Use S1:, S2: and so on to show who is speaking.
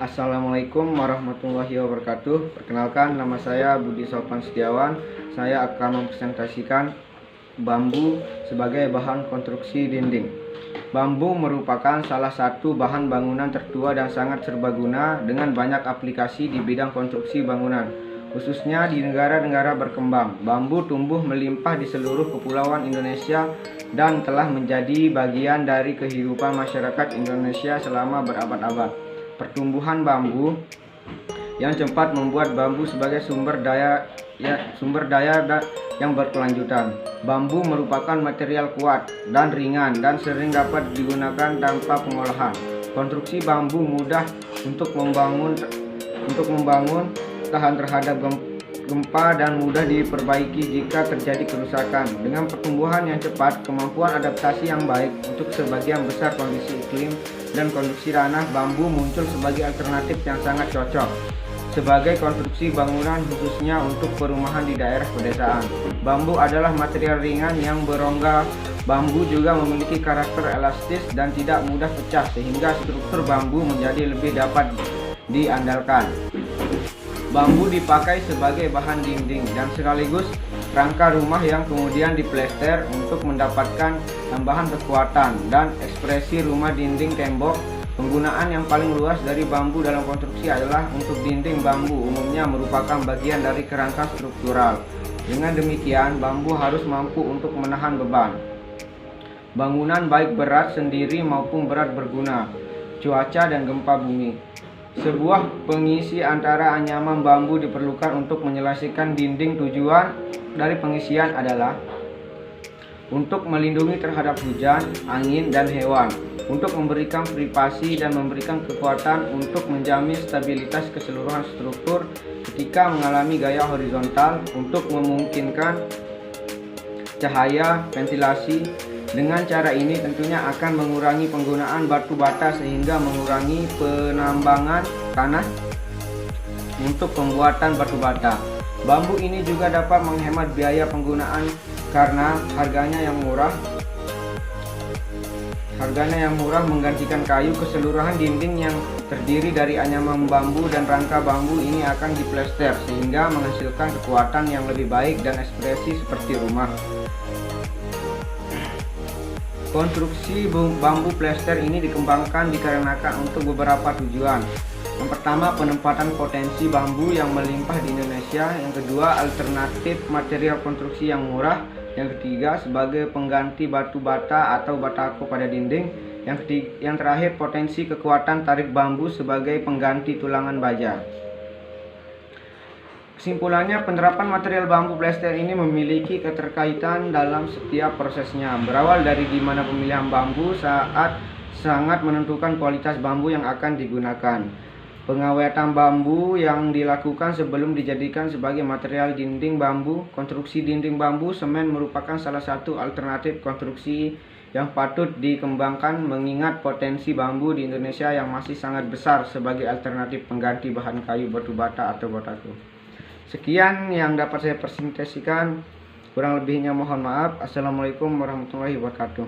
S1: Assalamualaikum warahmatullahi wabarakatuh. Perkenalkan, nama saya Budi Sopan Setiawan. Saya akan mempresentasikan bambu sebagai bahan konstruksi dinding. Bambu merupakan salah satu bahan bangunan tertua dan sangat serbaguna dengan banyak aplikasi di bidang konstruksi bangunan, khususnya di negara-negara berkembang. Bambu tumbuh melimpah di seluruh kepulauan Indonesia dan telah menjadi bagian dari kehidupan masyarakat Indonesia selama berabad-abad. Pertumbuhan bambu yang cepat membuat bambu sebagai sumber daya yang berkelanjutan. Bambu merupakan material kuat dan ringan dan sering dapat digunakan tanpa pengolahan. Konstruksi bambu mudah untuk membangun, tahan terhadap gempa dan mudah diperbaiki jika terjadi kerusakan. Dengan pertumbuhan yang cepat, kemampuan adaptasi yang baik untuk sebagian besar kondisi iklim dan kondisi tanah, bambu muncul sebagai alternatif yang sangat cocok sebagai konstruksi bangunan, khususnya untuk perumahan di daerah pedesaan. Bambu adalah material ringan yang berongga. Bambu juga memiliki karakter elastis dan tidak mudah pecah, sehingga struktur bambu menjadi lebih dapat diandalkan. Bambu dipakai sebagai bahan dinding dan sekaligus rangka rumah yang kemudian diplester untuk mendapatkan tambahan kekuatan dan ekspresi rumah. Dinding tembok. Penggunaan yang paling luas dari bambu dalam konstruksi adalah untuk dinding. Bambu umumnya merupakan bagian dari kerangka struktural. Dengan demikian, bambu harus mampu untuk menahan beban bangunan, baik berat sendiri maupun berat berguna, cuaca dan gempa bumi. Sebuah pengisi antara anyaman bambu diperlukan untuk menyelesaikan dinding. Tujuan dari pengisian adalah untuk melindungi terhadap hujan, angin, dan hewan, untuk memberikan privasi dan memberikan kekuatan untuk menjamin stabilitas keseluruhan struktur ketika mengalami gaya horizontal, untuk memungkinkan cahaya, ventilasi. Dengan cara ini tentunya akan mengurangi penggunaan batu bata sehingga mengurangi penambangan tanah untuk pembuatan batu bata. Bambu ini juga dapat menghemat biaya penggunaan karena harganya yang murah menggantikan kayu. Keseluruhan dinding yang terdiri dari anyaman bambu dan rangka bambu ini akan diplester sehingga menghasilkan kekuatan yang lebih baik dan ekspresi seperti rumah. Konstruksi bambu plester ini dikembangkan dikarenakan untuk beberapa tujuan. Yang pertama, penempatan potensi bambu yang melimpah di Indonesia. Yang kedua, alternatif material konstruksi yang murah. Yang ketiga, sebagai pengganti batu bata atau batako pada dinding. Yang terakhir, potensi kekuatan tarik bambu sebagai pengganti tulangan baja. Kesimpulannya, penerapan material bambu plester ini memiliki keterkaitan dalam setiap prosesnya. Berawal dari gimana pemilihan bambu sangat menentukan kualitas bambu yang akan digunakan. Pengawetan bambu yang dilakukan sebelum dijadikan sebagai material dinding bambu. Konstruksi dinding bambu semen merupakan salah satu alternatif konstruksi yang patut dikembangkan mengingat potensi bambu di Indonesia yang masih sangat besar sebagai alternatif pengganti bahan kayu batu bata atau batako. Sekian yang dapat saya presentasikan, kurang lebihnya mohon maaf. Assalamualaikum warahmatullahi wabarakatuh.